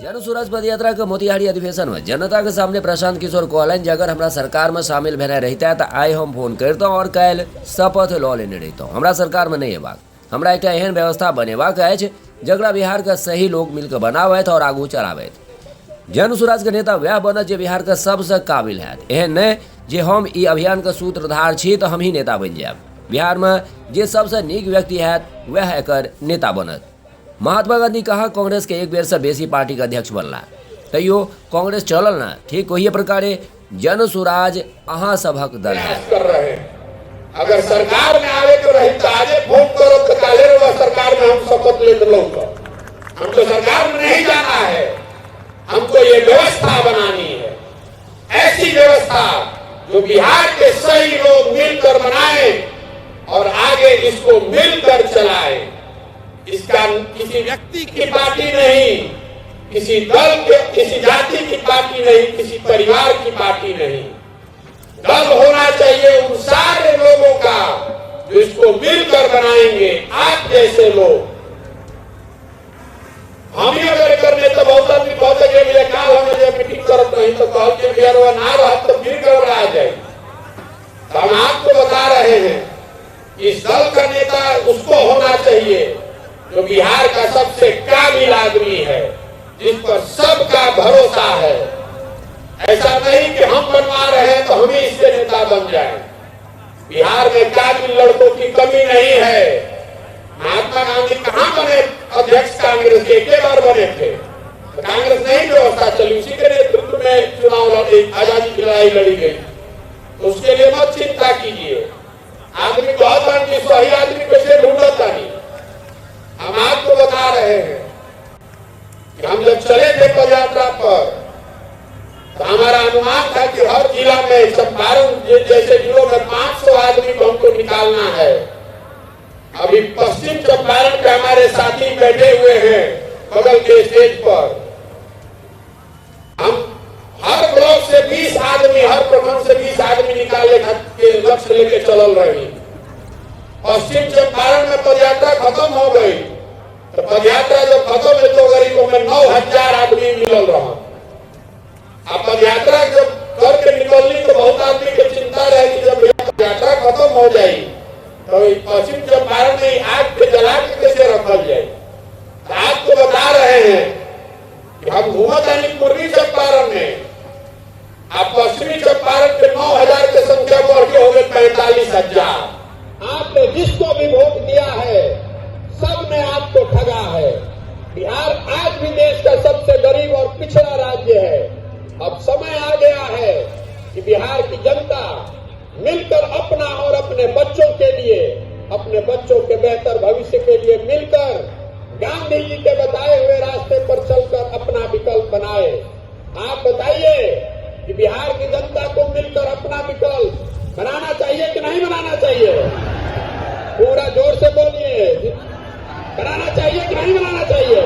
जन सूरज पदयात्रा के मोतिहारी अधिवेशन में जनता के सामने प्रशांत किशोर कहलन जे अगर हमरा सरकार में शामिल भेने रहता तो आई हम फोन करता और कल शपथ लऽ लेने रहता। हमरा सरकार में नहीं अयबाक, हमरा एक एहन व्यवस्था बनेबाक अछि जकरा बिहार के सही लोग मिलकर बनाबैत और आगू चलाबैत। जन सूरज के नेता वह बनत जे बिहार के सबसे काबिल हैत, एहन नहीं जे हम ई अभियान के सूत्रधार छी तो हम ही नेता बन जायब। बिहार में जे सबसे नीक व्यक्ति हैत वह एकर नेता बनत। महात्मा गांधी कहा कांग्रेस के एक बेर से बेसी पार्टी के अध्यक्ष बनला तैयो कांग्रेस चलल ना। ठीक वही प्रकारे जन सूरज अहाँ सबक दल है। कर रहे हैं। अगर सरकार में आवे तो रही तो आजे फोन करो तो काले रहो सरकार में हम शपथ ले लो। हमको सरकार में नहीं जाना है, हमको ये व्यवस्था बनानी है, ऐसी व्यवस्था जो बिहार के सही लोग मिलकर बनाए और आगे इसको मिलकर चलाए। इसका किसी व्यक्ति की पार्टी नहीं, किसी दल के, किसी जाति की पार्टी नहीं, किसी परिवार की पार्टी नहीं। दल होना चाहिए उन सारे लोगों का जो इसको मिलकर बनाएंगे। आप जैसे लोग हम ही अगर करने तो बहुत आदमी बहुत जगह मिले काल हमें जब मीटिंग करत नहीं तो कल के बिहार ना रहा तो फिर गड़बड़ा जाए। तो हम आपको बता रहे हैं इस दल का नेता उसको होना चाहिए जो बिहार का सबसे काबिल आदमी है, जिस पर सबका भरोसा है। ऐसा नहीं कि हम बनवा रहे हैं तो हम ही इसके नेता बन जाए। बिहार में काबिल लड़कों की कमी नहीं है। महात्मा गांधी कहां बने अध्यक्ष कांग्रेस के? एक बार बने थे तो कांग्रेस नहीं व्यवस्था चली, उसी के नेतृत्व में चुनाव आजादी की लड़ाई लड़ी गई। तो उसके लिए मत चिंता कीजिए। आदमी बहुत आदमी सही आदमी कैसे ढूंढता नहीं। हम आपको बता रहे हैं कि हम जब चले थे पदयात्रा पर तो हमारा अनुमान था कि हर जिला में चंपारण जैसे जिलों में 500 आदमी को हमको निकालना है। अभी पश्चिम चंपारण के हमारे साथी बैठे हुए हैं बगल के स्टेज पर। हम हर ब्लॉक से 20 आदमी, हर प्रखंड से 20 आदमी निकालने के लक्ष्य लेके चल रहे हैं। पश्चिम चंपारण में पदयात्रा खत्म हो गई तो पदयात्रा जब खत्म है तो गरीबों में 9000 आदमी मिल रहा। अब पदयात्रा जब करके निकलनी तो बहुत आदमी की चिंता रहेगी जब पदयात्रा खत्म हो जाए तो पश्चिम चंपारण में आग के जला के कैसे रखल जाए। तो आपको बता रहे हैं कि हम घूमत यानी पूर्वी चंपारण में, आप पश्चिमी चंपारण के 9000 की संख्या बढ़ के हो गए 45,000। आपने जिसको भी वोट दिया है सब ने आपको ठगा है। बिहार आज भी देश का सबसे गरीब और पिछड़ा राज्य है। अब समय आ गया है कि बिहार की जनता मिलकर अपना और अपने बच्चों के लिए, अपने बच्चों के बेहतर भविष्य के लिए मिलकर गांधी जी के बताए हुए रास्ते पर चलकर अपना विकल्प बनाए। आप बताइए कि बिहार की जनता को मिलकर अपना विकल्प बनाना चाहिए कि नहीं बनाना चाहिए? पूरा जोर से बोलिए, बनाना चाहिए कि नहीं बनाना चाहिए?